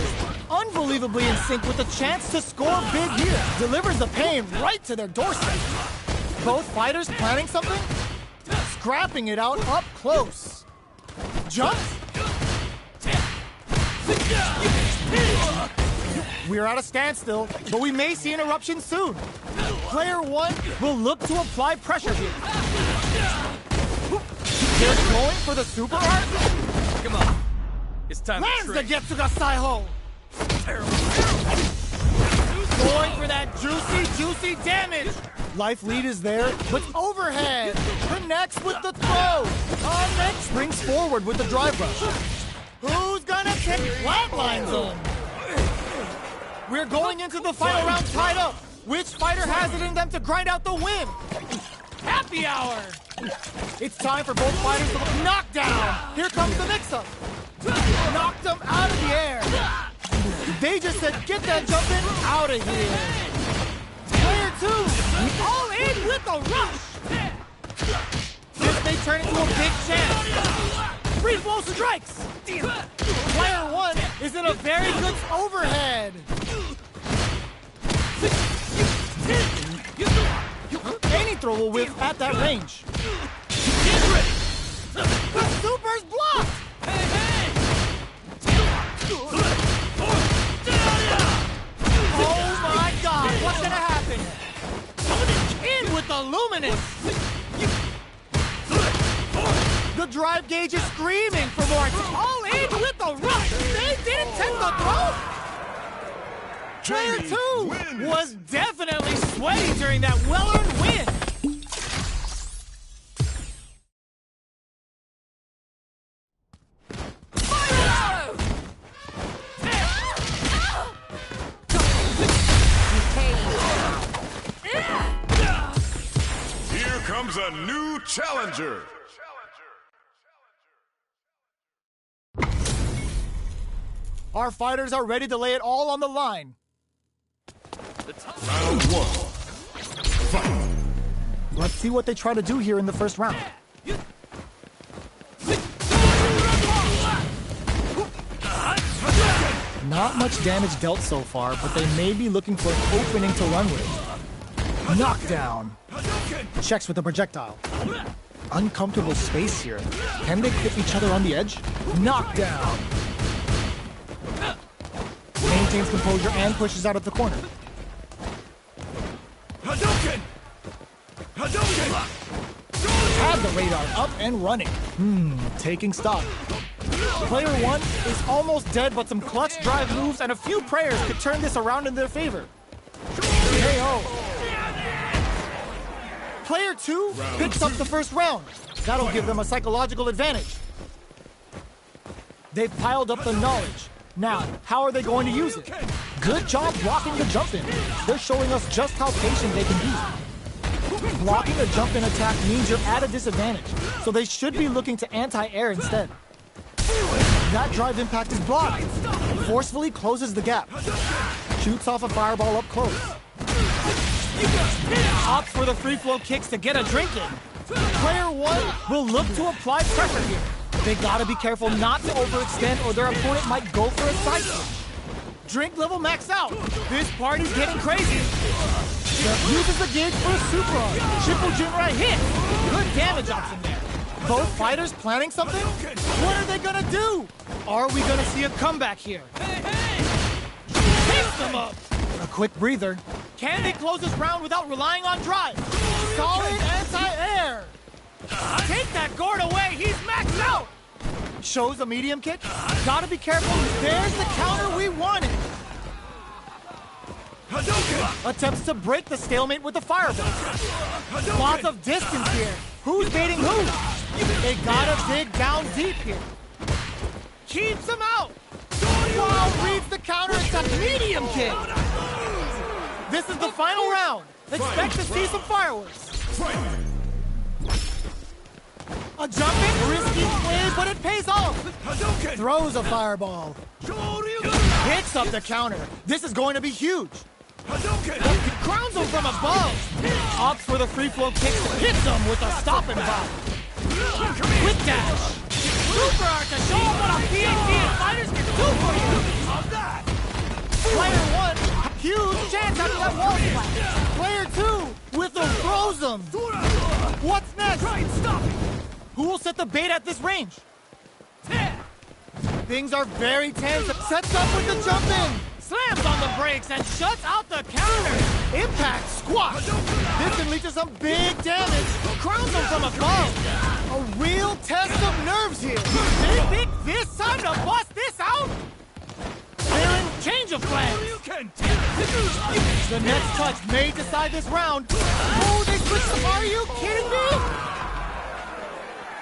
unbelievably in sync with the chance to score big here. Delivers the pain right to their doorstep. Both fighters planning something? Scrapping it out up close. Jumps. We're at a standstill, but we may see an eruption soon. Player 1 will look to apply pressure here. They're going for the super art. Come on. It's time Lands to the trade. Getsuga Saiho. Going for that juicy damage. Life lead is there, but overhead. Connects with the throw. Next springs forward with the drive rush. Who's gonna take flatline zone? We're going into the final round tied up. Which fighter has it in them to grind out the win? Happy hour! It's time for both fighters to look knocked down. Here comes the mix-up. Knocked them out of the air. They just said, get that jump in out of here. Player 2, all in with the rush. This may turn into a big chance. Free flow strikes. Player 1 is in a very good overhead. Any throw will whiff at that range. The super's blocked. Oh my God, what's gonna happen? In with the luminous. The drive gauge is screaming for more. All in with the rush. They didn't take the throw. Player 2 was definitely sweaty during that well-earned win. Here comes a new challenger. Our fighters are ready to lay it all on the line. Round 1. Fight. Let's see what they try to do here in the first round. Not much damage dealt so far, but they may be looking for an opening to run with. Knockdown. Checks with the projectile. Uncomfortable space here. Can they clip each other on the edge? Knockdown. Maintains composure and pushes out of the corner. Had the radar up and running. Taking stock. Player 1 is almost dead, but some clutch drive moves and a few prayers could turn this around in their favor. KO. Player 2 picks up the first round. That'll give them a psychological advantage. They've piled up the knowledge. Now, how are they going to use it? Good job blocking the jump in. They're showing us just how patient they can be. Blocking a jump in attack means you're at a disadvantage, so they should be looking to anti-air instead. That drive impact is blocked. Forcefully closes the gap. Shoots off a fireball up close. Opts for the free flow kicks to get a drink in. Player 1 will look to apply pressure here. They gotta be careful not to overextend or their opponent might go for a side switch. Drink level max out. This party's getting crazy. Uses the gauge for a super arm. Triple Jinrai hit. Good damage option there. Both fighters planning something? What are they gonna do? Are we gonna see a comeback here? Picks them up. A quick breather. Can they close this round without relying on drive? Solid anti-air. Take that gourd away. He's maxed out. Shows a medium kick. Gotta be careful. There's the counter we wanted. Attempts to break the stalemate with the fireball. Lots of distance here. Who's baiting who? They gotta dig down deep here. Keeps him out. Wow, reads the counter attack. Medium kick. This is the final round. Expect to see some fireworks. A jumping, risky play, but it pays off. Throws a fireball. Hits up the counter. This is going to be huge. Crowns him from above. Opts for the free flow kick. Hits him with a stop and pop. Quick dash. Super art to show him what a PhD fighters can do for you. Player 1, huge chance after that wall splash. Player 2 with the throws him. What's next? Who will set the bait at this range? Things are very tense. Sets up with the jump in. slams on the brakes and shuts out the counter. Impact squash. This can lead to some big damage. Crowns him from above. A real test of nerves here. They think this time to bust this out? They're in change of plans. The next touch may decide this round. Oh, they switched them. Are you kidding me?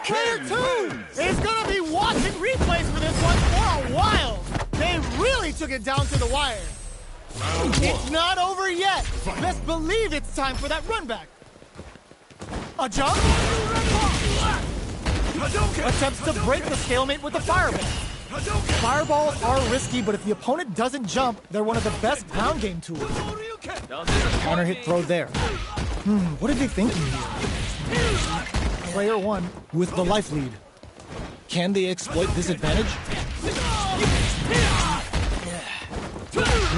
Player 2 is going to be watching replays for this one for a while. They really took it down to the wire. It's not over yet. Let's believe it's time for that run back. A jump. Attempts to break the stalemate with the fireball. Fireballs are risky, but if the opponent doesn't jump, they're one of the best ground game tools. Counter hit throw there. What are they thinking here? Player 1 with the life lead. Can they exploit this advantage?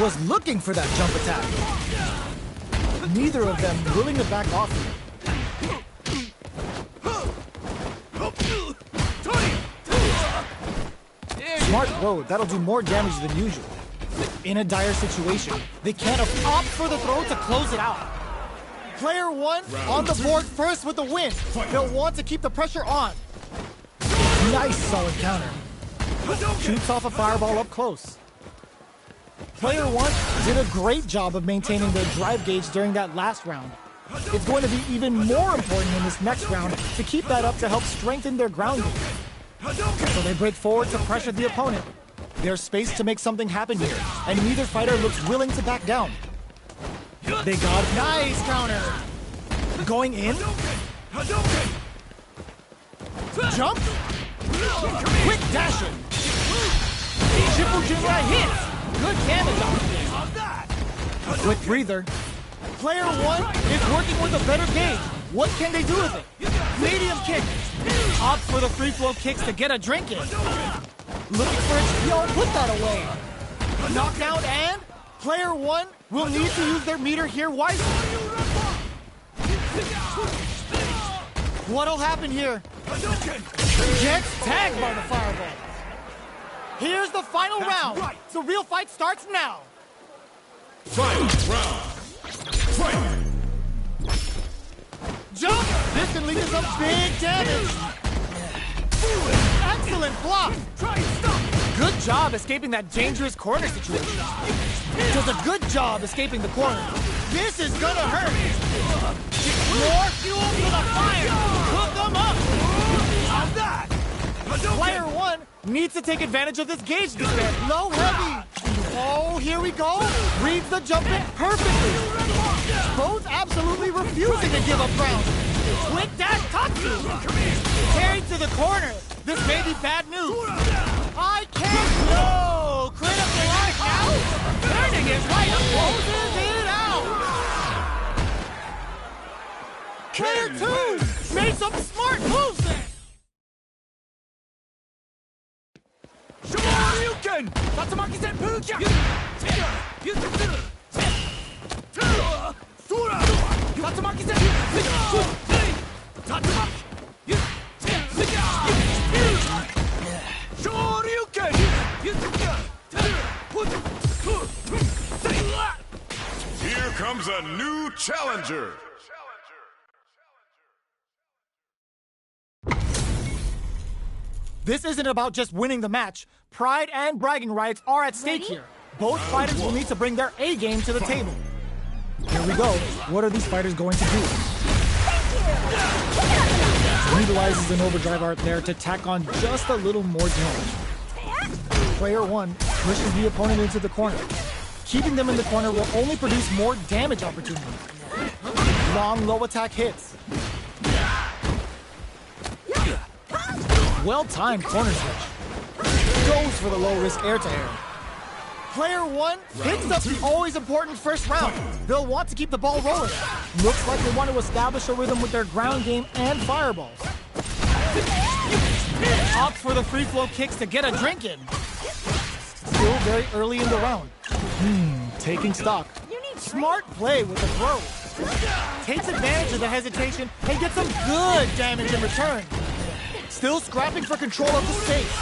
Was looking for that jump attack. Neither of them willing to back off here. Smart throw, that'll do more damage than usual. In a dire situation, they can't opt for the throw to close it out. Player 1 on the board first with the win. They'll want to keep the pressure on. Nice solid counter. Shoots off a fireball up close. Player 1 did a great job of maintaining their drive gauge during that last round. It's going to be even more important in this next round to keep that up to help strengthen their ground game. So they break forward to pressure the opponent. There's space to make something happen here, and neither fighter looks willing to back down. They got a nice counter. Going in. Jump. Quick dashing. Triple Jinrai hits. Good damage on it. Quick breather. Player 1 is working with a better gauge. What can they do with it? Medium kick. Opts for the free flow kicks to get a drink in. Looking for it. Yo, put that away. Knockdown and player 1 will need to use their meter here wisely. What'll happen here? Gets tagged by the fireball. Here's the final round. Right. The real fight starts now. Final round. Fight. Jump! This can lead to some big damage. Excellent block. Good job escaping that dangerous corner situation. Does a good job escaping the corner. This is gonna hurt. More fuel for the fire. Cook them up. How's that? Player 1 needs to take advantage of this gauge display. Low heavy. Oh, here we go. Reads the jump in perfectly. Both absolutely refusing to give up ground. Quick dash Tatsu. Carried to the corner. This may be bad news. I can't go. Critical life now. Turning it right up. Closes it out. Player 2 made some smart moves there. Shoryuken! Tatsumaki Senpu Kya! Tatsumaki Senpu! Tatsumaki! Shoryuken! Here comes a new challenger. This isn't about just winning the match. Pride and bragging rights are at stake here. Both fighters will need to bring their A game to the table. Here we go. What are these fighters going to do? Utilizes an overdrive art there to tack on just a little more damage. Player 1 pushes the opponent into the corner. Keeping them in the corner will only produce more damage opportunities. Long low attack hits. Well-timed corner switch. Goes for the low-risk air-to-air. Player 1 picks up the always important first round. They'll want to keep the ball rolling. Looks like they want to establish a rhythm with their ground game and fireballs. Opts for the free-flow kicks to get a drink in. Still very early in the round. Taking stock. Smart play with the throw. Takes advantage of the hesitation and gets some good damage in return. Still scrapping for control of the space.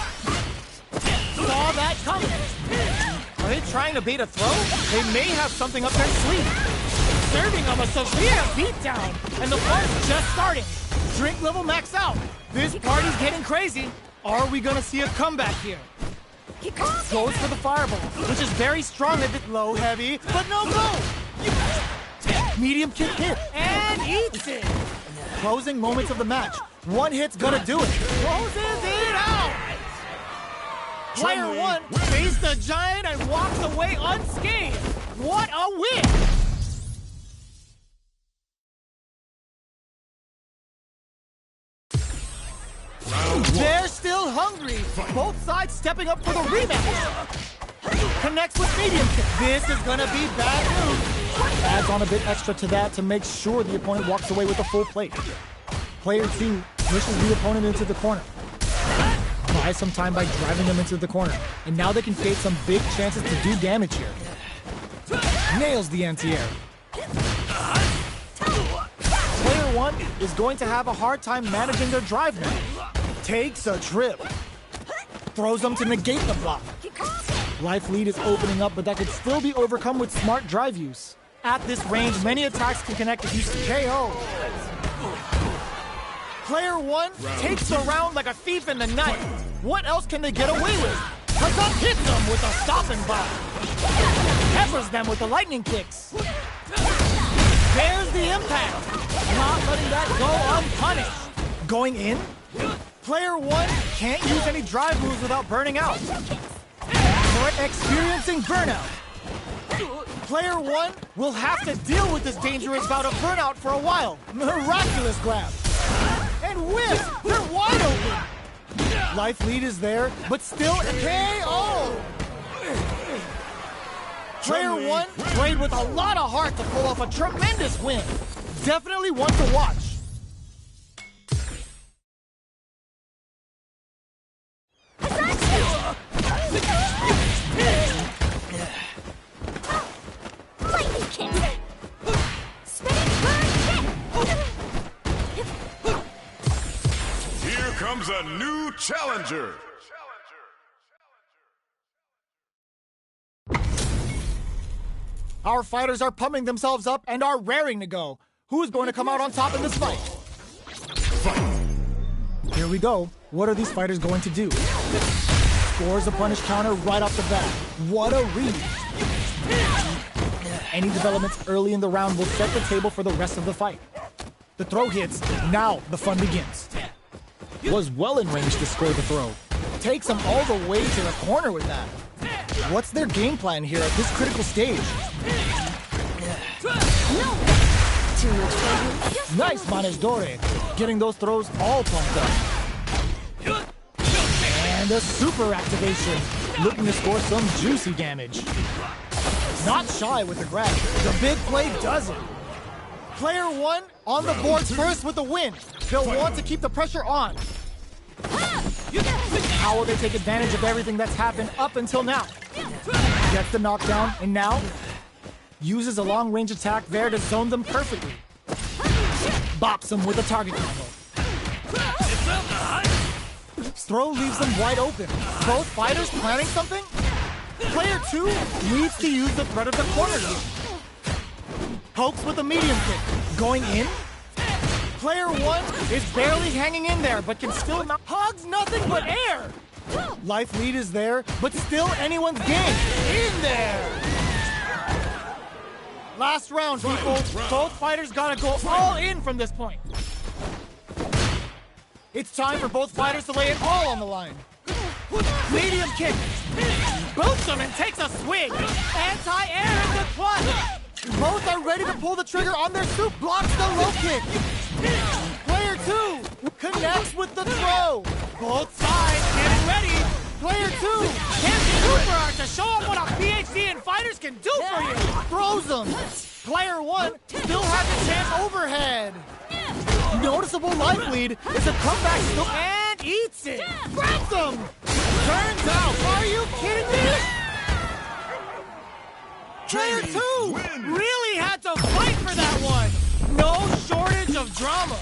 Saw that coming. Are they trying to bait a throw? They may have something up their sleeve. Serving them a severe beatdown, and the fun's just starting. Drink level max out. This party's getting crazy. Are we gonna see a comeback here? Goes for the fireball, which is very strong at the low heavy, but no go. Medium kick hit, and eats it. Closing moments of the match. One hit's gonna do it. Closes it out. Player one faced the giant and walks away unscathed. What a win! They're still hungry. Both sides stepping up for the rematch. Connects with medium kick. This is gonna be bad news. Adds on a bit extra to that to make sure the opponent walks away with a full plate. Player two pushes the opponent into the corner. Buys some time by driving them into the corner. And now they can create some big chances to do damage here. Nails the anti-air. Player one is going to have a hard time managing their drive now. Takes a trip. Throws them to negate the block. Life lead is opening up, but that could still be overcome with smart drive use. At this range, many attacks can connect if you KO. Player one takes the round like a thief in the night. What else can they get away with? Hazak hits them with a stop and block. Peppers them with the lightning kicks. There's the impact. Not letting that go unpunished. Going in? Player one can't use any drive moves without burning out. Experiencing burnout. Player one will have to deal with this dangerous bout of burnout for a while. Miraculous grab. And whiff! They're wide open! Life lead is there, but still a KO! Player one played with a lot of heart to pull off a tremendous win. Definitely one to watch. Here comes a new challenger. Our fighters are pumping themselves up and are raring to go. Who's going to come out on top in this fight? Here we go. What are these fighters going to do? Scores a punish counter right off the bat. What a read. Any developments early in the round will set the table for the rest of the fight. The throw hits. Now the fun begins. Was well in range to score the throw. Takes him all the way to the corner with that. What's their game plan here at this critical stage? Nice manejadore, getting those throws all pumped up. And a super activation, looking to score some juicy damage. Not shy with the grab. The big play does it. Player one on the board first with the win. They'll want to keep the pressure on. How will they take advantage of everything that's happened up until now? Gets the knockdown, and now uses a long-range attack there to zone them perfectly. Bops them with a target combo. Throw leaves them wide open. Both fighters planning something? Player two needs to use the threat of the corner here. Pokes with a medium kick. Going in? Player one is barely hanging in there, but can still not. Hogs nothing but air! Life lead is there, but still anyone's game. In there! Last round, people. Both fighters gotta go all in from this point. It's time for both fighters to lay it all on the line. Medium kick. Boots him and takes a swing. Anti-air in the clutch. Both are ready to pull the trigger on their soup. Blocks the low kick. Player two connects with the throw. Both sides getting ready. Player two hits super hard to show them what a PhD in fighters can do for you. Throws them. Player one still has a chance overhead. Noticeable life lead. It's a comeback still and eats it. Grabs them. Turns out. Are you kidding me? Player two really had to fight for that one. No shortage of drama.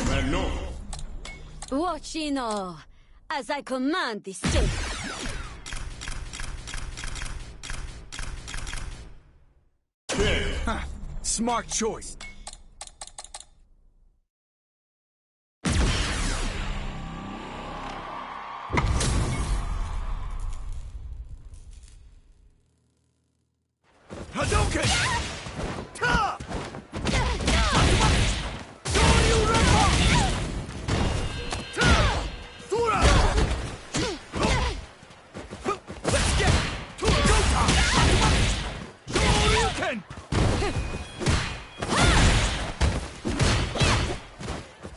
Maelo. Watch Ino, as I command this stage. Huh. Smart choice. Hadouken! Ta! Let's get to a go-time! Shoryuken!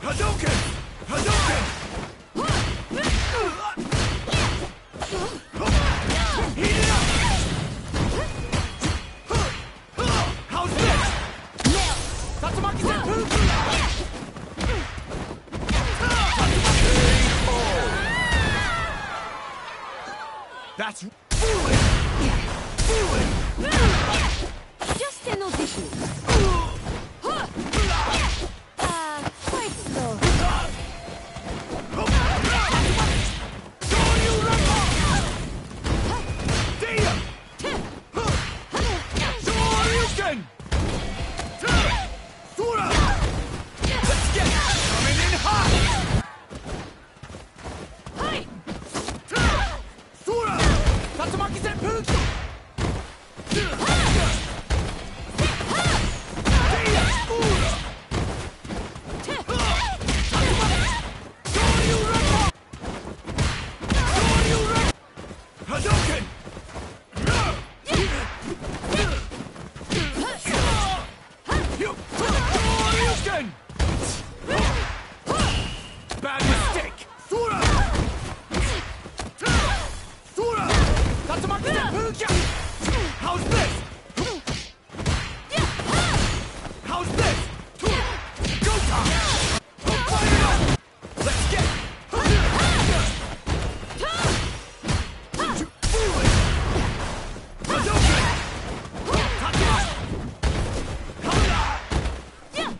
Hadouken! Hadouken! Heat it up! How's this? Tatsumaki Senpu! That's fooling! Fooling! Just an audition. Quite slow. Damn! Shoryuken! Sura! Let's get it! Coming in hot! Sura! Tatsumaki Senpu! Hadouken! Shoryuken! Bad mistake! Sura! Sura! Tatsumaki Senpu! How's this? How's this? Go time! Fire it up! Let's get it! Fooling! Hadouken! Tatsumaki! Howda! Damn!